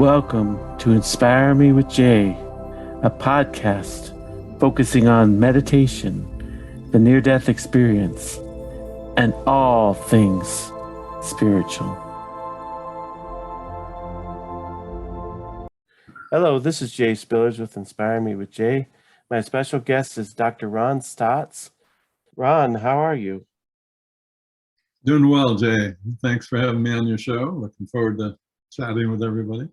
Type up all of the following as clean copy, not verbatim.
Welcome to Inspire Me with Jay, a podcast focusing on meditation, the near-death experience, and all things spiritual. Hello, this is Jay Spillers with Inspire Me with Jay. My special guest is Dr. Ron Stotts. Ron, how are you? Doing well, Jay. Thanks for having me on your show. Looking forward to chatting with everybody.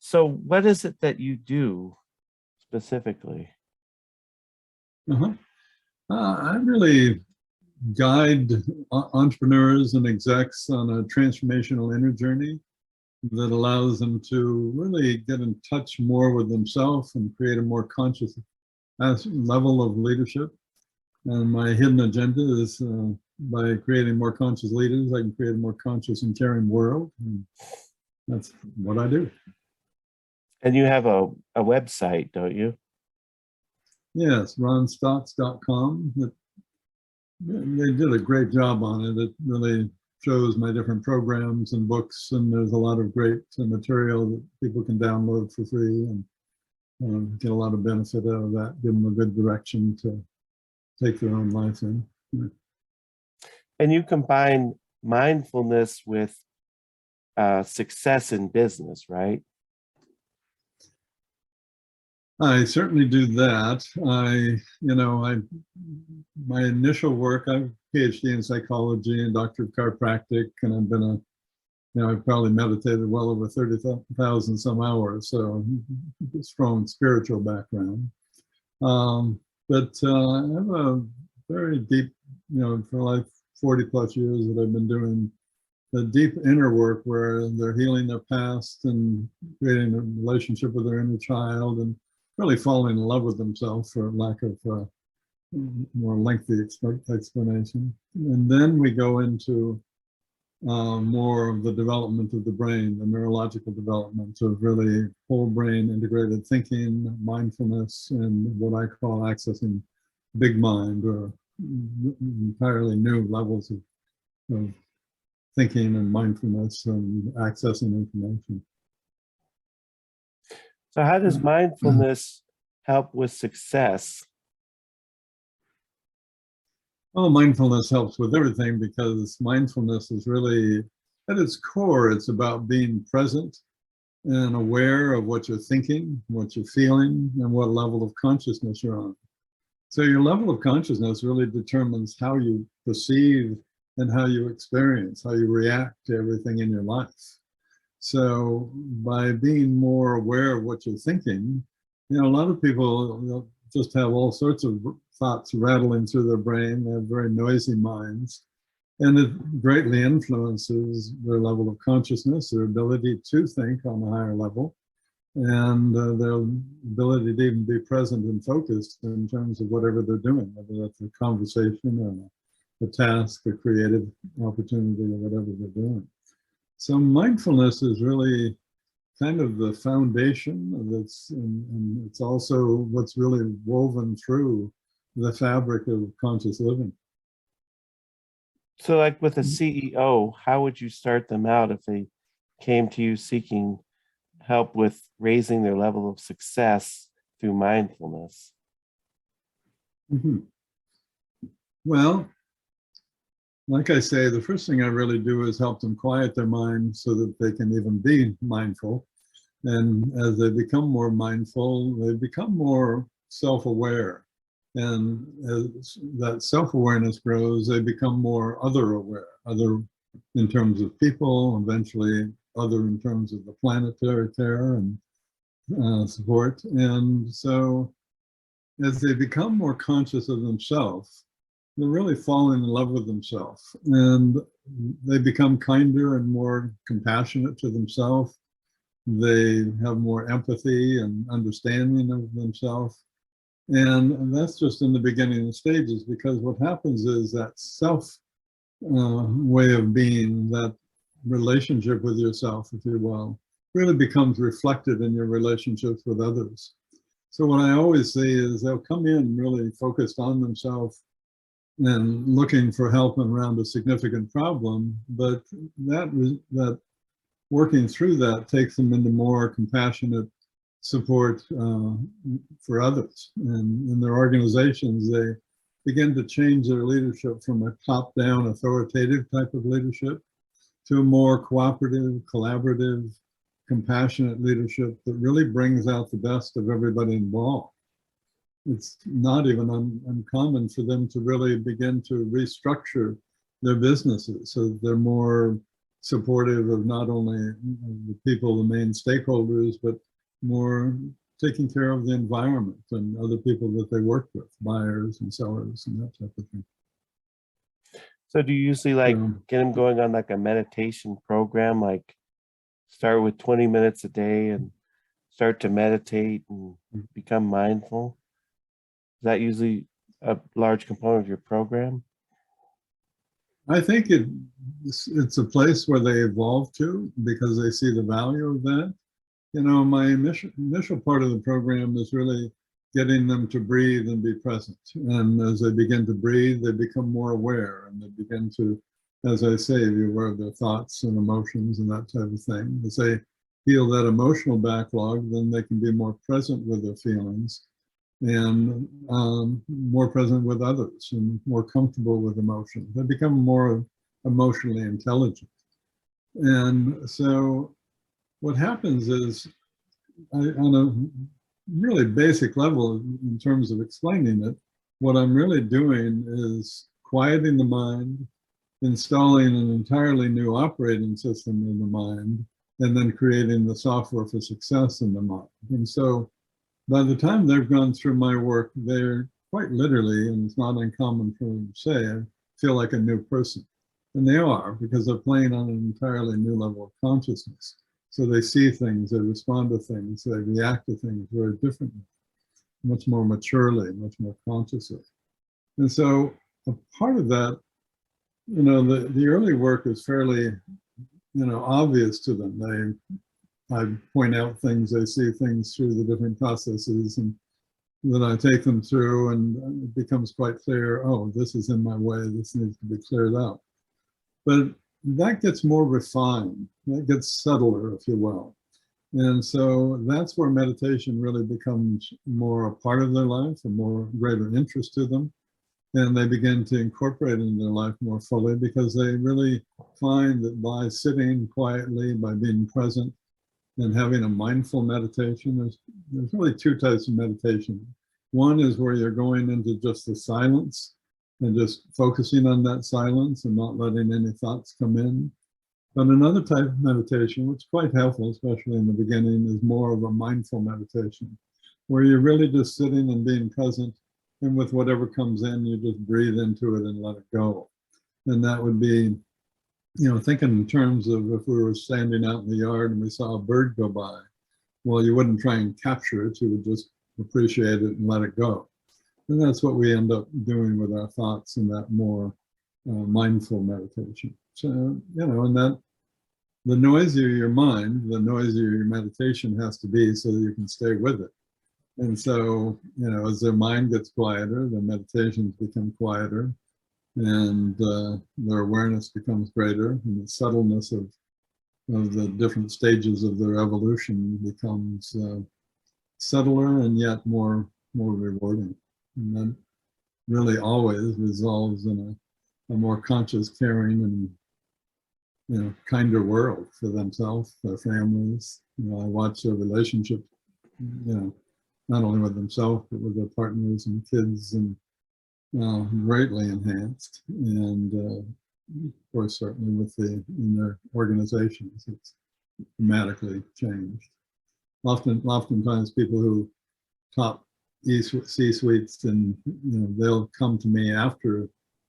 So what is it that you do specifically? I really guide entrepreneurs and execs on a transformational inner journey that allows them to really get in touch more with themselves and create a more conscious level of leadership. And my hidden agenda is by creating more conscious leaders, I can create a more conscious and caring world. And that's what I do. And you have a website, don't you? Yes, ronstotts.com. They did a great job on it. It really shows my different programs and books, and there's a lot of great material that people can download for free and get a lot of benefit out of that, give them a good direction to take their own life in. And you combine mindfulness with success in business, right? I certainly do that. My initial work, I have a PhD in psychology and doctor of chiropractic, and I've been I've probably meditated well over 30,000 some hours, so a strong spiritual background. But I have a very deep, for like 40 plus years that I've been doing the deep inner work where they're healing their past and creating a relationship with their inner child and really falling in love with themselves, for lack of more lengthy explanation. And then we go into more of the development of the brain, the neurological development of really whole brain integrated thinking, mindfulness, and what I call accessing big mind, or entirely new levels of thinking and mindfulness and accessing information. So how does mindfulness help with success? Well, mindfulness helps with everything, because mindfulness is really, at its core, it's about being present and aware of what you're thinking, what you're feeling, and what level of consciousness you're on. So your level of consciousness really determines how you perceive and how you experience, how you react to everything in your life. So by being more aware of what you're thinking, a lot of people just have all sorts of thoughts rattling through their brain. They have very noisy minds, and it greatly influences their level of consciousness, their ability to think on a higher level, and their ability to even be present and focused in terms of whatever they're doing, whether that's a conversation or a task, a creative opportunity, or whatever they're doing. So mindfulness is really kind of the foundation of this, and it's also what's really woven through the fabric of conscious living. So like with a CEO, how would you start them out if they came to you seeking help with raising their level of success through mindfulness? Well, like I say, the first thing I really do is help them quiet their mind so that they can even be mindful. And as they become more mindful, they become more self-aware. And as that self-awareness grows, they become more other-aware, other in terms of people, eventually other in terms of the planetary care and support. And so as they become more conscious of themselves, they're really falling in love with themselves, and they become kinder and more compassionate to themselves. They have more empathy and understanding of themselves. And that's just in the beginning stages, because what happens is that self way of being, that relationship with yourself, if you will, really becomes reflected in your relationships with others. So what I always say is they'll come in really focused on themselves and looking for help around a significant problem, but that working through that takes them into more compassionate support for others. And in their organizations, they begin to change their leadership from a top-down authoritative type of leadership to a more cooperative, collaborative, compassionate leadership that really brings out the best of everybody involved. It's not even uncommon for them to really begin to restructure their businesses so that they're more supportive of not only the people, the main stakeholders, but more taking care of the environment and other people that they work with, buyers and sellers and that type of thing. So do you usually get them going on like a meditation program, like start with 20 minutes a day and start to meditate and become mindful? Is that usually a large component of your program? I think it's a place where they evolve to because they see the value of that. You know, my initial part of the program is really getting them to breathe and be present. And as they begin to breathe, they become more aware and they begin to, as I say, be aware of their thoughts and emotions and that type of thing. As they feel that emotional backlog, then they can be more present with their feelings and more present with others and more comfortable with emotion. They become more emotionally intelligent. And so what happens is, on a really basic level in terms of explaining it, what I'm really doing is quieting the mind, installing an entirely new operating system in the mind, and then creating the software for success in the mind. And so by the time they've gone through my work, they're quite literally, and it's not uncommon for them to say, I feel like a new person. And they are, because they're playing on an entirely new level of consciousness. So they see things, they respond to things, they react to things very differently, much more maturely, much more consciously. And so a part of that, you know, the early work is fairly, you know, obvious to them. I point out things, they see things through the different processes and that I take them through, and it becomes quite clear, oh, this is in my way, this needs to be cleared out. But that gets more refined, that gets subtler, if you will. And so that's where meditation really becomes more a part of their life, a more greater interest to them. And they begin to incorporate it in their life more fully because they really find that by sitting quietly, by being present, and having a mindful meditation, there's really two types of meditation. One is where you're going into just the silence and just focusing on that silence and not letting any thoughts come in. But another type of meditation, which is quite helpful, especially in the beginning, is more of a mindful meditation, where you're really just sitting and being present, and with whatever comes in, you just breathe into it and let it go. And that would be, you know, thinking in terms of if we were standing out in the yard and we saw a bird go by, well, you wouldn't try and capture it, you would just appreciate it and let it go. And that's what we end up doing with our thoughts in that more mindful meditation. So, you know, and that the noisier your mind, the noisier your meditation has to be so that you can stay with it. And so, you know, as their mind gets quieter, their meditations become quieter, and their awareness becomes greater, and the subtleness of the different stages of their evolution becomes subtler and yet more rewarding. And that really always resolves in a more conscious, caring, and, you know, kinder world for themselves, their families. You know, I watch their relationship, you know, not only with themselves, but with their partners and kids, and greatly enhanced. And of course, certainly in their organizations, it's dramatically changed. Oftentimes people who top C-suites, and, you know, they'll come to me after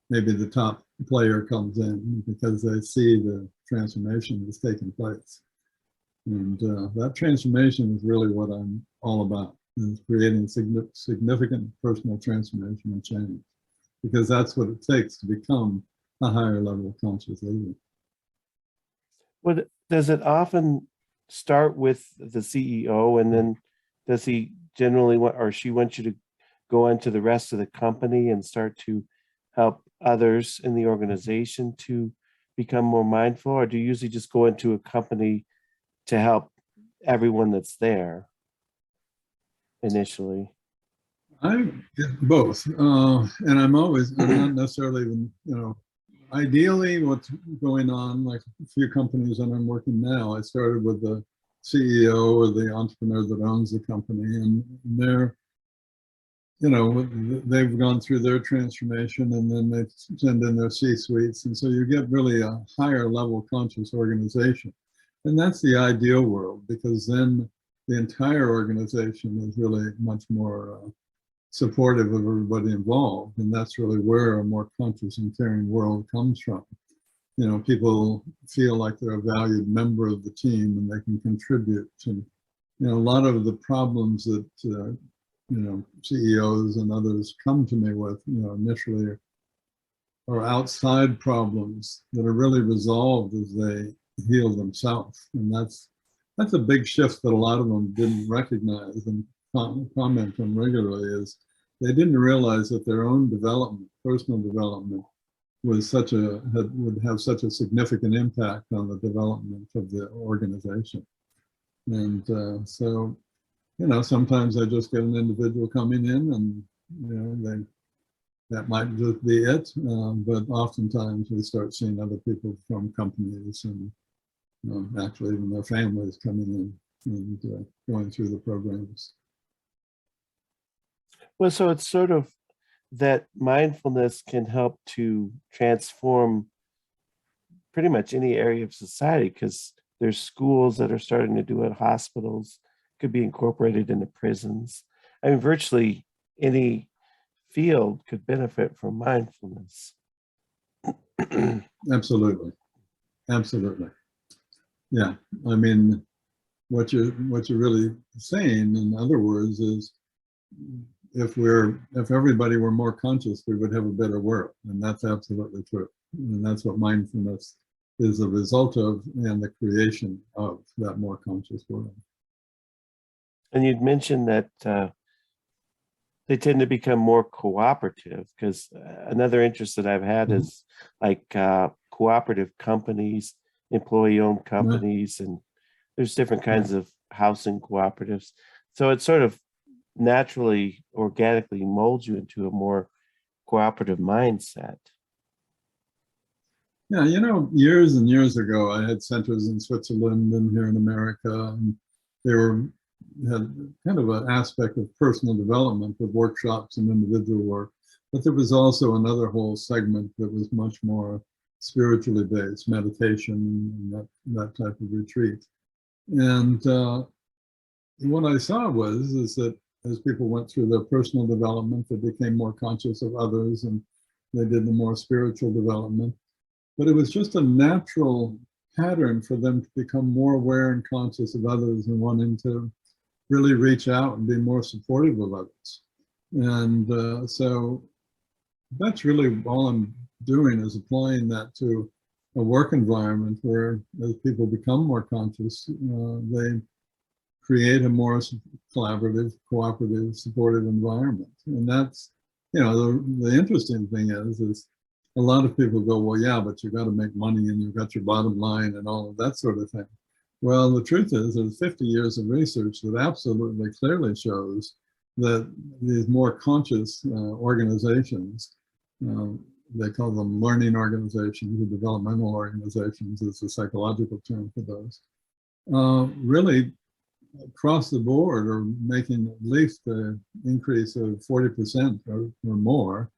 maybe the top player comes in because they see the transformation that's taking place. And that transformation is really what I'm all about, is creating significant personal transformation and change, because that's what it takes to become a higher level of conscious living. Well, does it often start with the CEO, and then does he generally want, or she wants you to go into the rest of the company and start to help others in the organization to become more mindful? Or do you usually just go into a company to help everyone that's there initially? I both, and I'm not necessarily even, ideally what's going on, like a few companies that I'm working now, I started with the CEO or the entrepreneur that owns the company, and they're, they've gone through their transformation, and then they send in their C-suites, and so you get really a higher level conscious organization. And that's the ideal world, because then the entire organization is really much more supportive of everybody involved. And that's really where a more conscious and caring world comes from. People feel like they're a valued member of the team and they can contribute. And, a lot of the problems that, CEOs and others come to me with, initially are outside problems that are really resolved as they heal themselves. And that's a big shift that a lot of them didn't recognize and comment on regularly, is they didn't realize that their own development, personal development, would have such a significant impact on the development of the organization. And so, sometimes I just get an individual coming in, and that might just be it. But oftentimes we start seeing other people from companies and actually even their families coming in and going through the programs. Well, so it's sort of that mindfulness can help to transform pretty much any area of society, because there's schools that are starting to do it, hospitals, could be incorporated into prisons. I mean, virtually any field could benefit from mindfulness. Absolutely. Absolutely. Yeah. I mean, what you're really saying, in other words, is if everybody were more conscious, we would have a better world. And that's absolutely true. And that's what mindfulness is a result of, and the creation of that more conscious world. And you'd mentioned that they tend to become more cooperative, because another interest that I've had is like cooperative companies, employee-owned companies, and there's different kinds of housing cooperatives. So it sort of naturally, organically molds you into a more cooperative mindset. Yeah, years and years ago, I had centers in Switzerland and here in America, and they had kind of an aspect of personal development with workshops and individual work. But there was also another whole segment that was much more spiritually based, meditation and that type of retreat. And what I saw is that as people went through their personal development, they became more conscious of others, and they did the more spiritual development. But it was just a natural pattern for them to become more aware and conscious of others and wanting to really reach out and be more supportive of others. And so that's really all I'm doing, is applying that to a work environment where, as people become more conscious, they create a more collaborative, cooperative, supportive environment. And that's, the interesting thing is a lot of people go, well, yeah, but you got to make money and you've got your bottom line and all of that sort of thing. Well, the truth is there's 50 years of research that absolutely clearly shows that these more conscious organizations, they call them learning organizations, or developmental organizations is the psychological term for those, really across the board are making at least an increase of 40% or more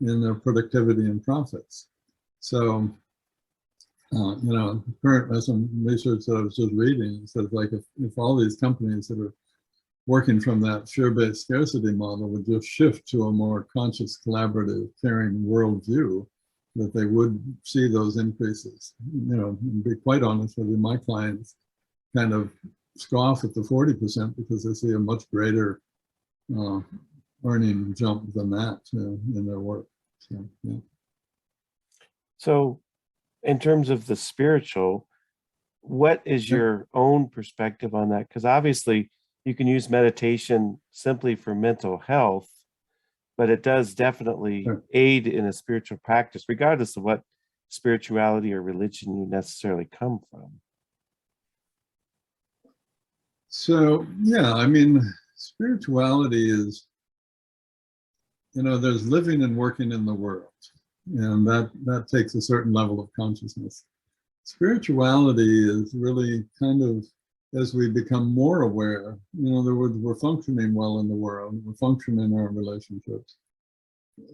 in their productivity and profits. So, current some research that I was just reading says, like, if all these companies that are working from that fear-based scarcity model would just shift to a more conscious, collaborative, caring worldview, that they would see those increases. And be quite honest with you, my clients kind of scoff at the 40% because they see a much greater earning jump than that in their work. So, yeah. So in terms of the spiritual, what is your own perspective on that? Because obviously you can use meditation simply for mental health, but it does definitely aid in a spiritual practice, regardless of what spirituality or religion you necessarily come from. So, yeah, I mean, spirituality is, there's living and working in the world, and that takes a certain level of consciousness. Spirituality is really kind of, as we become more aware, in other words, we're functioning well in the world, we're functioning in our relationships.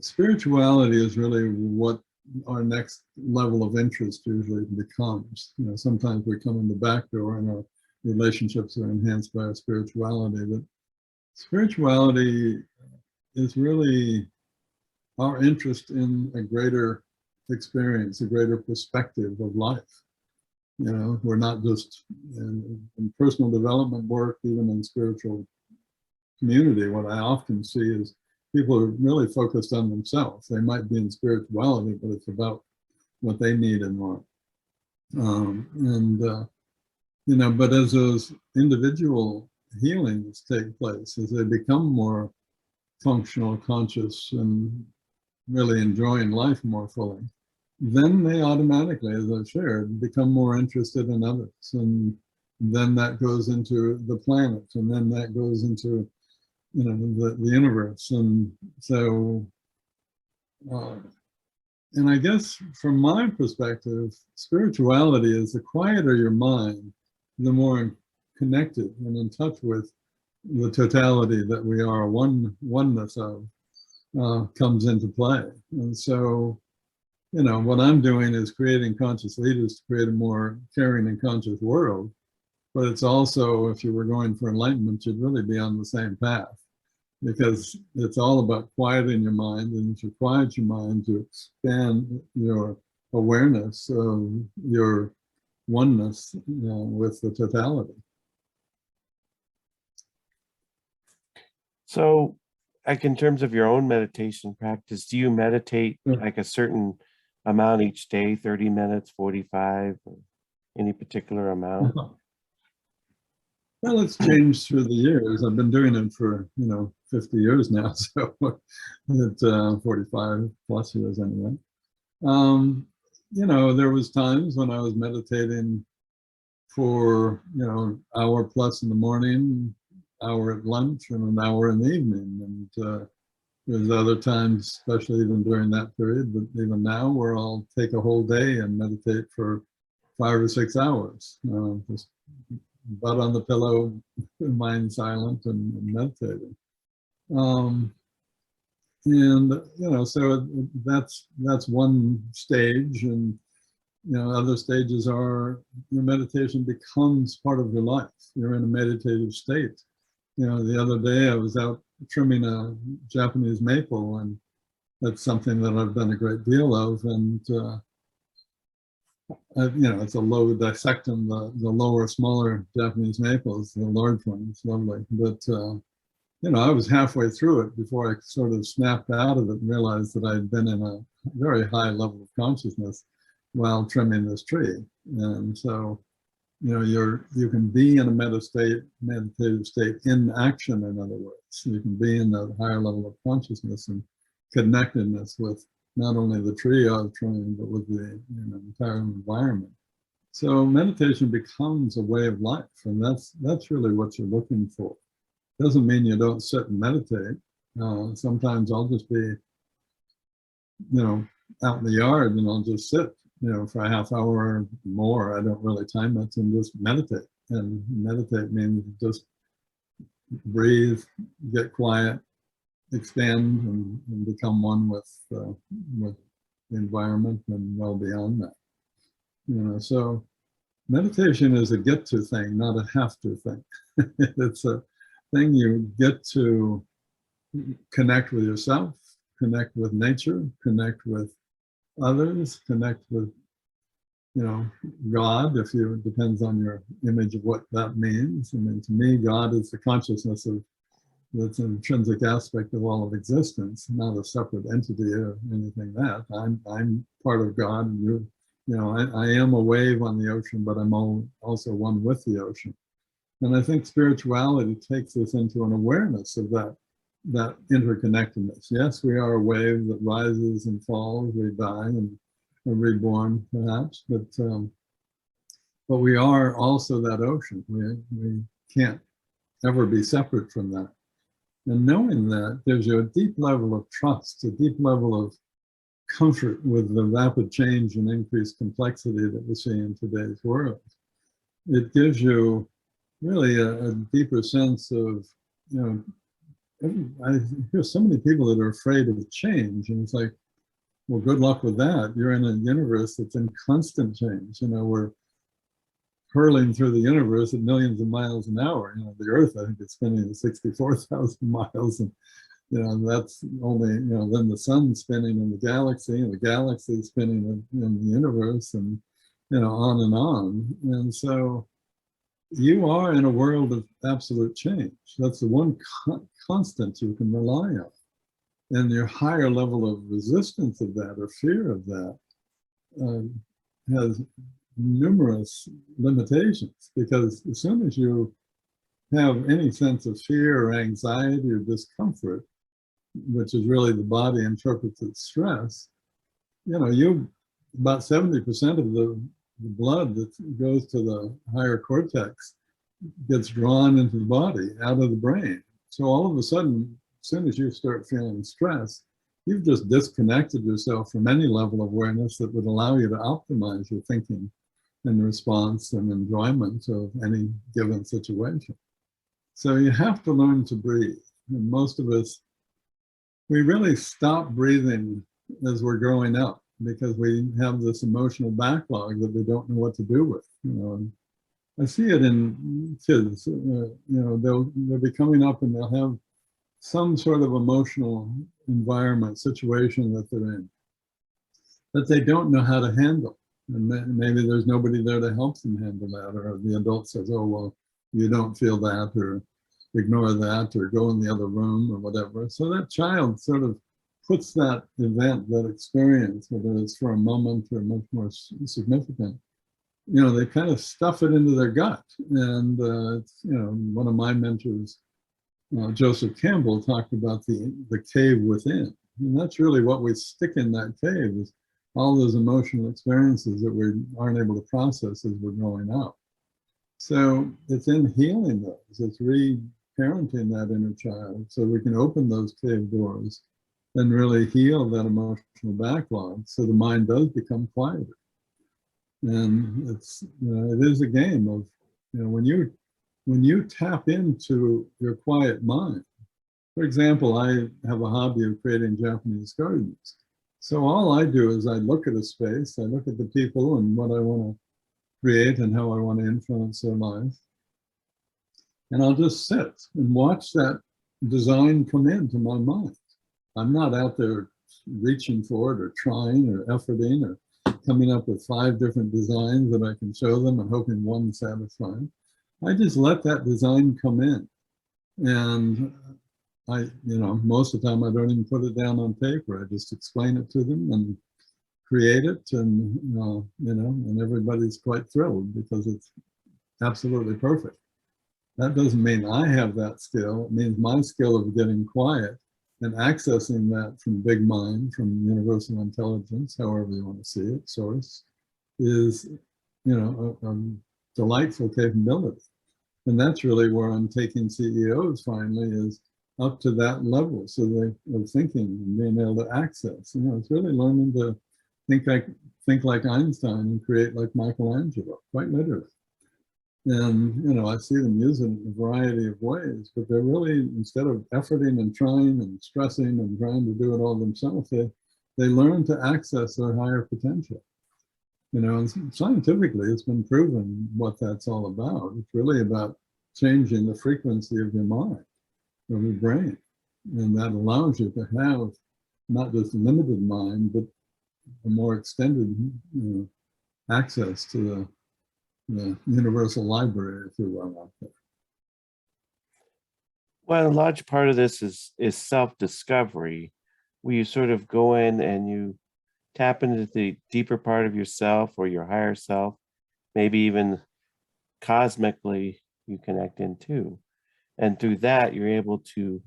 Spirituality is really what our next level of interest usually becomes. Sometimes we come in the back door and our relationships are enhanced by our spirituality, but spirituality is really our interest in a greater experience, a greater perspective of life. We're not just in personal development work, even in spiritual community. What I often see is people are really focused on themselves. They might be in spirituality, but it's about what they need and want. But as those individual healings take place, as they become more functional, conscious, and really enjoying life more fully, then they automatically, as I've shared, become more interested in others. And then that goes into the planet, and then that goes into, the universe. And so, and I guess from my perspective, spirituality is the quieter your mind, the more connected and in touch with the totality that we are oneness of comes into play. And so, what I'm doing is creating conscious leaders to create a more caring and conscious world. But it's also, if you were going for enlightenment, you'd really be on the same path, because it's all about quieting your mind. And if you quiet your mind, to expand your awareness of your oneness, with the totality. So, like in terms of your own meditation practice, do you meditate like a certain amount each day, 30 minutes, 45, or any particular amount? Well, it's changed through the years. I've been doing it for, 50 years now, so it's 45 plus years anyway. There was times when I was meditating for, hour plus in the morning, hour at lunch, and an hour in the evening. And there's other times, especially even during that period, but even now, where I'll take a whole day and meditate for 5 or 6 hours, just butt on the pillow, mind silent, and meditating. So that's one stage. And other stages are your meditation becomes part of your life. You're in a meditative state. The other day I was out trimming a Japanese maple, and that's something that I've done a great deal of. And it's a low dissectum, the lower, smaller Japanese maples, the large one, it's lovely. But I was halfway through it before I sort of snapped out of it and realized that I'd been in a very high level of consciousness while trimming this tree. And so, you can be in a meditative state in action, in other words. You can be in a higher level of consciousness and connectedness with not only the tree I was trimming, but with the entire environment. So meditation becomes a way of life, and that's really what you're looking for. Doesn't mean you don't sit and meditate. Sometimes I'll just be, out in the yard, and I'll just sit, for a half hour or more. I don't really time it, and just meditate. And meditate means just breathe, get quiet, expand, and become one with the environment and well beyond that. So meditation is a get-to thing, not a have-to thing. It's a thing you get to connect with yourself, connect with nature, connect with others, connect with, God, depends on your image of what that means. I mean, to me, God is the consciousness of that's an intrinsic aspect of all of existence, not a separate entity or anything that. I'm part of God, and I am a wave on the ocean, but I'm also one with the ocean. And I think spirituality takes us into an awareness of that interconnectedness. Yes, we are a wave that rises and falls, we die and are reborn, perhaps, but we are also that ocean. We can't ever be separate from that. And knowing that gives you a deep level of trust, a deep level of comfort with the rapid change and increased complexity that we see in today's world. It gives you really a deeper sense of, I hear so many people that are afraid of change, and it's like, well, good luck with that. You're in a universe that's in constant change. We're hurling through the universe at millions of miles an hour. The Earth, I think, is spinning at 64,000 miles, and that's only, then the sun's spinning in the galaxy, and the galaxy is spinning in the universe, and on and on. And so you are in a world of absolute change. That's the one constant you can rely on. And your higher level of resistance of that or fear of that has numerous limitations, because as soon as you have any sense of fear or anxiety or discomfort, which is really the body interprets as stress, about 70% of the blood that goes to the higher cortex gets drawn into the body out of the brain. So all of a sudden, as soon as you start feeling stress, you've just disconnected yourself from any level of awareness that would allow you to optimize your thinking and response and enjoyment of any given situation. So you have to learn to breathe. And most of us, we really stop breathing as we're growing up, because we have this emotional backlog that we don't know what to do with. I see it in kids. They'll be coming up and they'll have some sort of emotional environment, situation that they're in, that they don't know how to handle. And maybe there's nobody there to help them handle that, or the adult says, oh, well, you don't feel that, or ignore that, or go in the other room, or whatever. So that child sort of puts that event, that experience, whether it's for a moment or much more significant, they kind of stuff it into their gut. And one of my mentors, Joseph Campbell, talked about the cave within. And that's really what we stick in that cave, is all those emotional experiences that we aren't able to process as we're growing up. So it's in healing those, it's re-parenting that inner child, so we can open those cave doors and really heal that emotional backlog, so the mind does become quieter. And it's, it is a game of, when you tap into your quiet mind. For example, I have a hobby of creating Japanese gardens. So all I do is I look at a space, I look at the people and what I want to create and how I want to influence their lives. And I'll just sit and watch that design come into my mind. I'm not out there reaching for it or trying or efforting or coming up with 5 different designs that I can show them and hoping one satisfies. I just let that design come in. And most of the time I don't even put it down on paper. I just explain it to them and create it, and and everybody's quite thrilled because it's absolutely perfect. That doesn't mean I have that skill. It means my skill of getting quiet and accessing that from big mind, from universal intelligence, however you want to see it, source, is a delightful capability. And that's really where I'm taking CEOs finally, is up to that level, so they are thinking and being able to access. It's really learning to think like Einstein and create like Michelangelo, quite literally. And I see them use it in a variety of ways, but they're really, instead of efforting and trying and stressing and trying to do it all themselves, they learn to access their higher potential. And scientifically, it's been proven what that's all about. It's really about changing the frequency of your mind, of your brain. And that allows you to have not just a limited mind, but a more extended access to the universal library, if you will, out there. Well, a large part of this is self-discovery, where you sort of go in and you tap into the deeper part of yourself or your higher self, maybe even cosmically you connect into. And through that, you're able to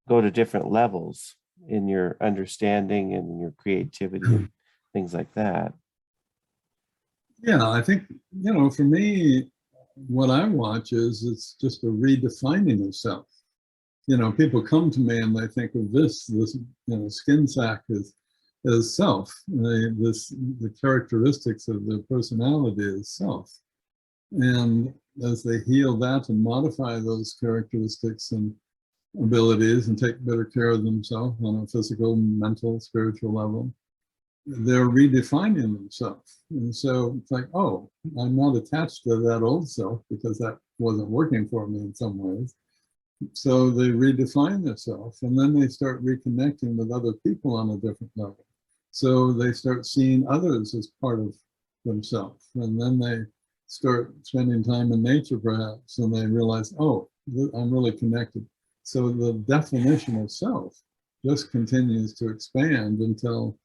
go to different levels in your understanding and your creativity and things like that. Yeah, I think, for me, what I watch is it's just a redefining of self. People come to me and they think of this skin sack as self. The characteristics of their personality is self. And as they heal that and modify those characteristics and abilities and take better care of themselves on a physical, mental, spiritual level, they're redefining themselves. And so it's like, oh, I'm not attached to that old self because that wasn't working for me in some ways. So they redefine themselves, and then they start reconnecting with other people on a different level. So they start seeing others as part of themselves, and then they start spending time in nature perhaps, and they realize, oh, I'm really connected. So the definition of self just continues to expand until,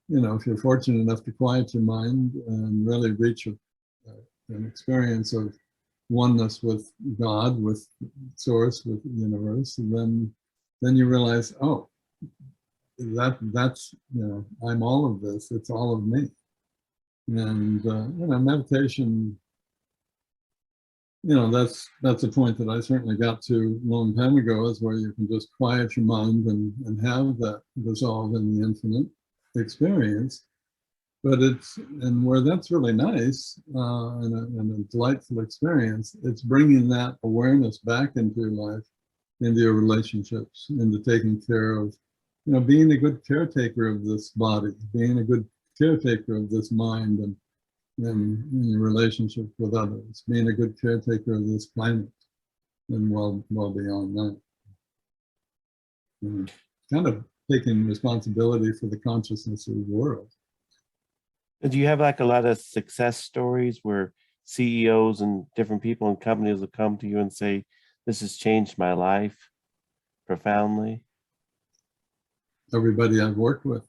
if you're fortunate enough to quiet your mind and really reach an experience of oneness with God, with Source, with the universe, and then you realize, oh, that's I'm all of this. It's all of me. And meditation, that's a point that I certainly got to a long time ago, is where you can just quiet your mind and have that dissolve in the infinite experience. But where that's really nice and a delightful experience, it's bringing that awareness back into your life, into your relationships, into taking care of, being a good caretaker of this body, being a good caretaker of this mind, and in your relationship with others, being a good caretaker of this planet, and well beyond that. Kind of taking responsibility for the consciousness of the world. Do you have like a lot of success stories where CEOs and different people and companies will come to you and say, this has changed my life profoundly? Everybody I've worked with.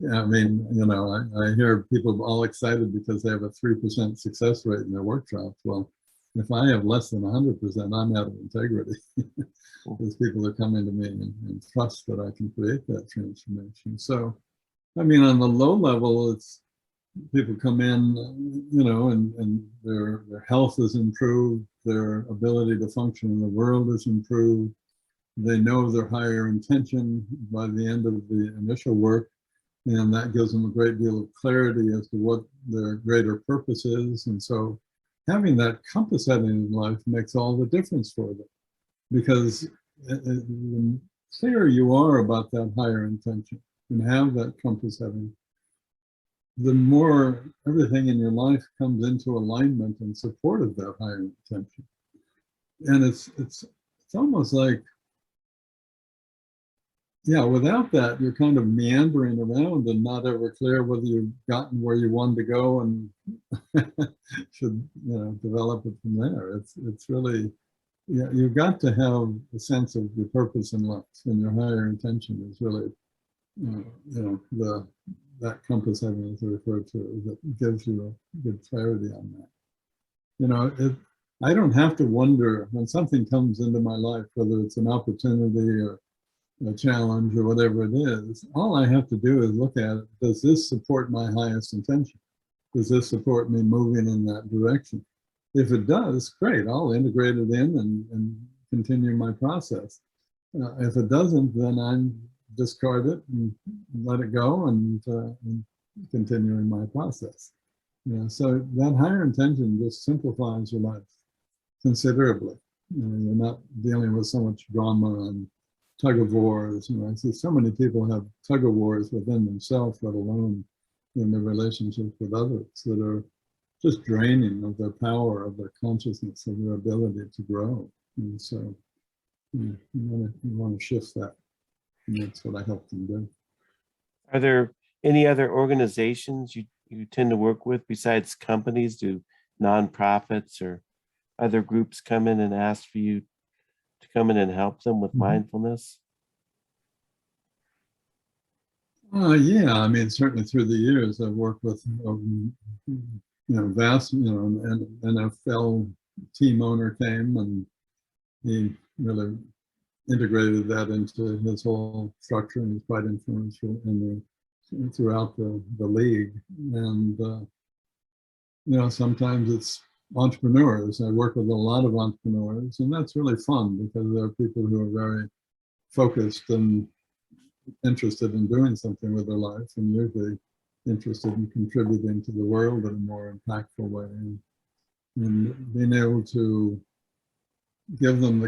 Yeah, I mean, I hear people all excited because they have a 3% success rate in their workshops. Well, if I have less than 100%, I'm out of integrity. Because people are coming to me and trust that I can create that transformation. So, I mean, on the low level, it's people come in, and their health is improved, their ability to function in the world is improved. They know their higher intention by the end of the initial work, and that gives them a great deal of clarity as to what their greater purpose is. And so having that compass setting in life makes all the difference for them, because the clearer you are about that higher intention and have that compass setting, the more everything in your life comes into alignment in support of that higher intention. And it's almost like, yeah, without that, you're kind of meandering around and not ever clear whether you've gotten where you wanted to go and should, develop it from there. It's really, you've got to have a sense of your purpose in life, and your higher intention is really, that compass having is referred to, that gives you a good clarity on that. I don't have to wonder when something comes into my life, whether it's an opportunity or a challenge or whatever it is. All I have to do is look at it. Does this support my highest intention? Does this support me moving in that direction? If it does, great, I'll integrate it in and continue my process. If it doesn't, then I'm discard it and let it go and continuing my process. So that higher intention just simplifies your life considerably. You're not dealing with so much drama and tug of wars. I see so many people have tug of wars within themselves, let alone in their relationships with others, that are just draining of their power, of their consciousness, of their ability to grow. And so you want to shift that. And that's what I help them do. Are there any other organizations you tend to work with besides companies? Do nonprofits or other groups come in and ask for you to come in and help them with mindfulness? Yeah, I mean, certainly through the years, I've worked with, vast, an NFL team owner came and he really integrated that into his whole structure, and he's quite influential throughout the league. And, sometimes it's entrepreneurs. I work with a lot of entrepreneurs, and that's really fun because there are people who are very focused and interested in doing something with their life, and usually interested in contributing to the world in a more impactful way. And being able to give them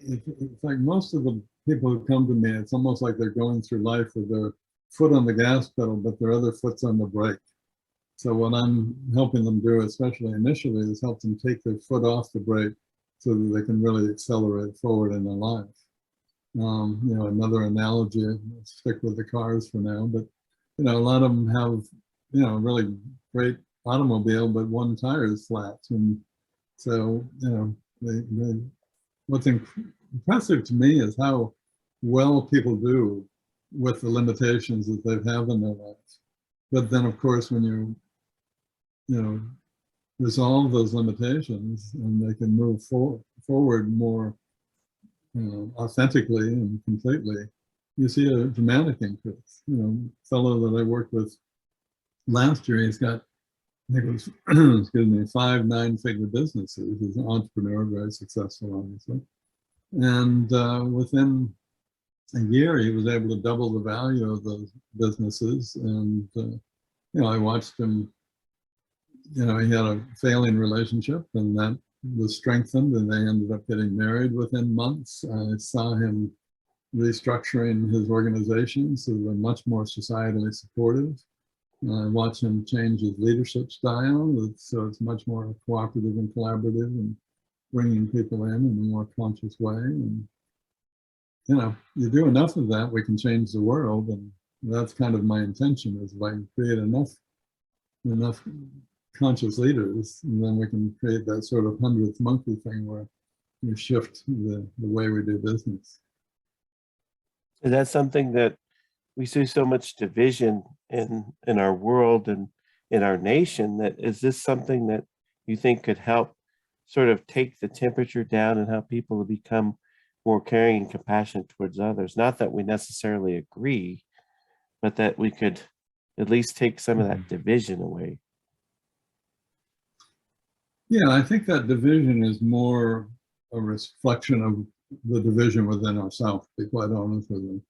in fact, most of the people who come to me, it's almost like they're going through life with their foot on the gas pedal, but their other foot's on the brake. So what I'm helping them do, especially initially, is help them take their foot off the brake so that they can really accelerate forward in their life. Another analogy, I'll stick with the cars for now, but a lot of them have, a really great automobile, but one tire is flat. And so, what's impressive to me is how well people do with the limitations that they have in their lives. But then, of course, when you resolve those limitations and they can move forward more authentically and completely, you see a dramatic increase. Fellow that I worked with last year, he's got, I think it was, excuse me, 5 9-figure businesses. He's an entrepreneur, very successful, obviously. And within a year, he was able to double the value of those businesses. And, I watched him, he had a failing relationship, and that was strengthened, and they ended up getting married within months. I saw him restructuring his organization so they're much more societally supportive. I watch him change his leadership style, so it's much more cooperative and collaborative, and bringing people in a more conscious way. And you do enough of that, we can change the world, and that's kind of my intention, is if I can create enough conscious leaders, and then we can create that sort of 100th monkey thing where we shift the way we do business. And that's something that we see so much division in our world and in our nation. That is this something that you think could help sort of take the temperature down and help people to become more caring and compassionate towards others? Not that we necessarily agree, but that we could at least take some of that division away. Yeah, I think that division is more a reflection of the division within ourselves, to be quite honest with you.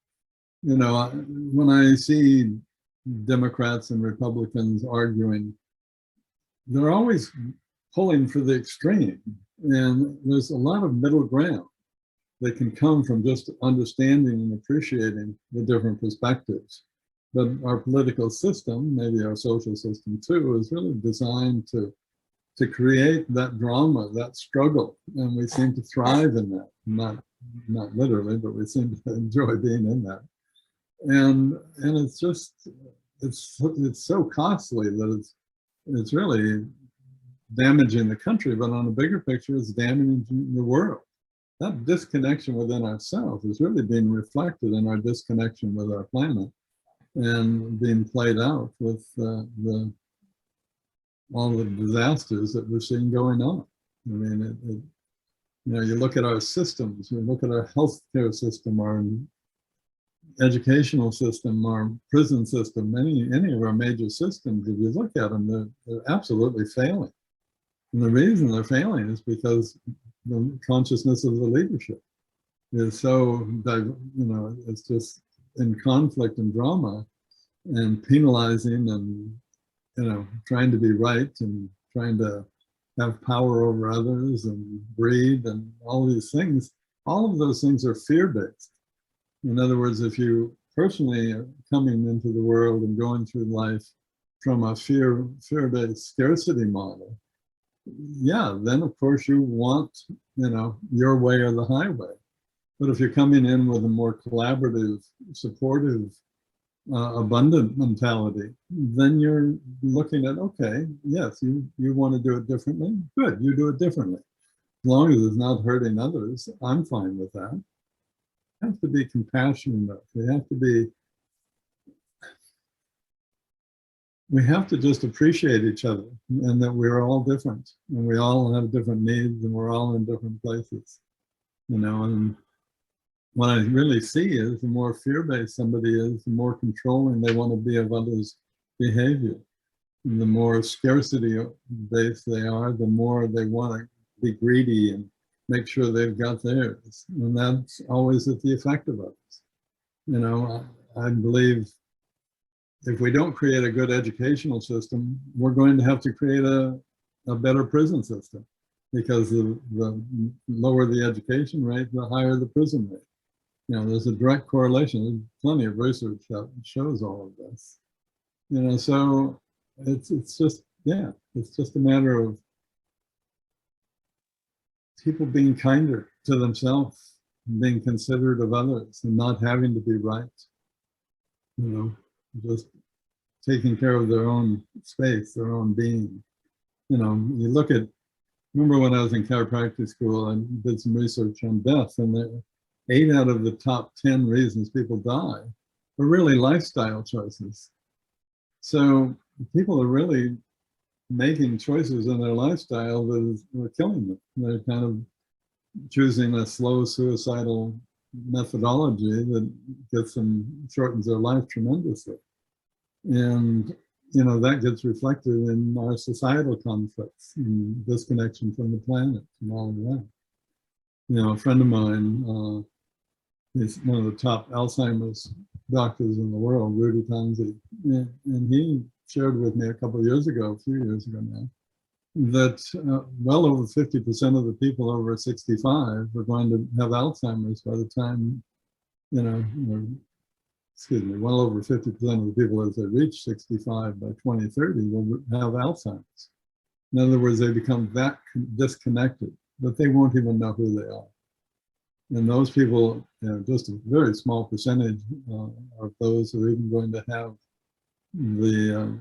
When I see Democrats and Republicans arguing, they're always pulling for the extreme. And there's a lot of middle ground that can come from just understanding and appreciating the different perspectives. But our political system, maybe our social system too, is really designed to create that drama, that struggle. And we seem to thrive in that, not literally, but we seem to enjoy being in that. And it's just, it's so costly that it's really damaging the country, but on a bigger picture, it's damaging the world. That disconnection within ourselves is really being reflected in our disconnection with our planet, and being played out with all the disasters that we're seeing going on. I mean, you look at our systems, you look at our healthcare system, our educational system, our prison system, any of our major systems, if you look at them, they're absolutely failing. And the reason they're failing is because the consciousness of the leadership is so, it's just in conflict and drama and penalizing and, trying to be right and trying to have power over others and breed and all these things. All of those things are fear-based. In other words, if you personally are coming into the world and going through life from a fear-based scarcity model, yeah, then of course you want, your way or the highway. But if you're coming in with a more collaborative, supportive, abundant mentality, then you're looking at, okay, yes, you want to do it differently. Good, you do it differently. As long as it's not hurting others, I'm fine with that. We have to be compassionate. We have to just appreciate each other, and that we're all different, and we all have different needs, and we're all in different places, and what I really see is the more fear-based somebody is, the more controlling they want to be of others' behavior. the more scarcity-based they are, the more they want to be greedy and make sure they've got theirs. And that's always at the effect of others. You know, I believe if we don't create a good educational system, we're going to have to create a better prison system, because the lower the education rate, the higher the prison rate. You know, there's a direct correlation. There's plenty of research that shows all of this. You know, so it's just, yeah, it's just a matter of people being kinder to themselves, being considerate of others, and not having to be right. You know, just taking care of their own space, their own being. You know, you look at, remember when I was in chiropractic school, I did some research on death, and 8 out of the top 10 reasons people die are really lifestyle choices. So people are really making choices in their lifestyle that are killing them. They're kind of choosing a slow suicidal methodology that gets them, shortens their life tremendously. And, you know, that gets reflected in our societal conflicts and disconnection from the planet and all of that. You know, a friend of mine, he's one of the top Alzheimer's doctors in the world, Rudy Tanzi, and he shared with me a few years ago now, that well over 50% of the people over 65 are going to have Alzheimer's by the time, you know, well over 50% of the people as they reach 65 by 2030 will have Alzheimer's. In other words, they become that disconnected that they won't even know who they are. And those people, you know, just a very small percentage of those are even going to have the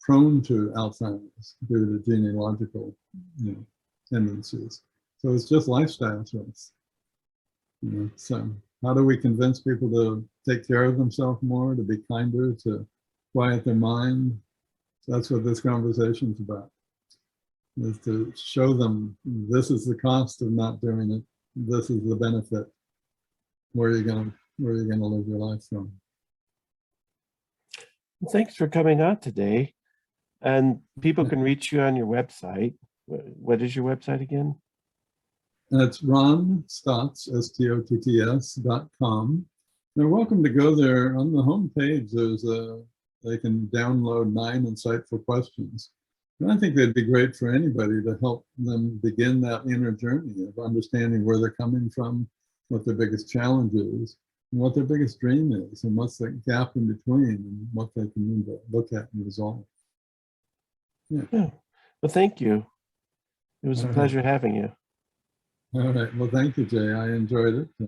prone to Alzheimer's due to genealogical, you know, tendencies. So it's just lifestyle choice. You know, so how do we convince people to take care of themselves more, to be kinder, to quiet their mind? So that's what this conversation is about, is to show them this is the cost of not doing it. This is the benefit. Where are you gonna live your life from? Thanks for coming on today. And people can reach you on your website. What is your website again? And it's Ron Stotts, STOTTS.com. They're welcome to go there. On the homepage, they can download 9 insightful questions. And I think they'd be great for anybody to help them begin that inner journey of understanding where they're coming from, what their biggest challenge is, and what their biggest dream is, and what's the gap in between, and what they can need to look at and resolve. Yeah. Well, thank you. It was a pleasure having you. All right. Well, thank you, Jay. I enjoyed it.